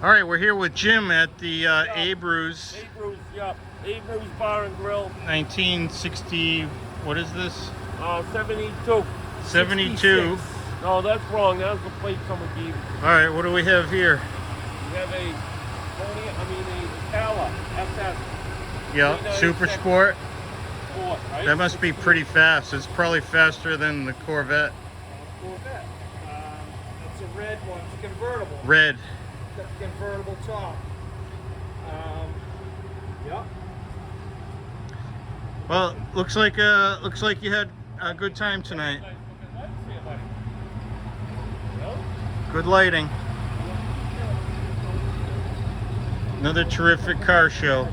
All right, we're here with Jim at the Abreu's Abreu's, yeah. Abreu's Bar and Grill. 1960. What is this? 72. 72. 66. No, that's wrong. That was the plate someone gave you. All right, what do we have here? We have a Impala SS. Yeah, Super Sport. Sport, right? That must be pretty fast. It's probably faster than the Corvette. Corvette. It's a red one. It's a convertible. Red. Got the convertible top. Yep. Well, looks like you had a good time tonight. Good lighting. Another terrific car show.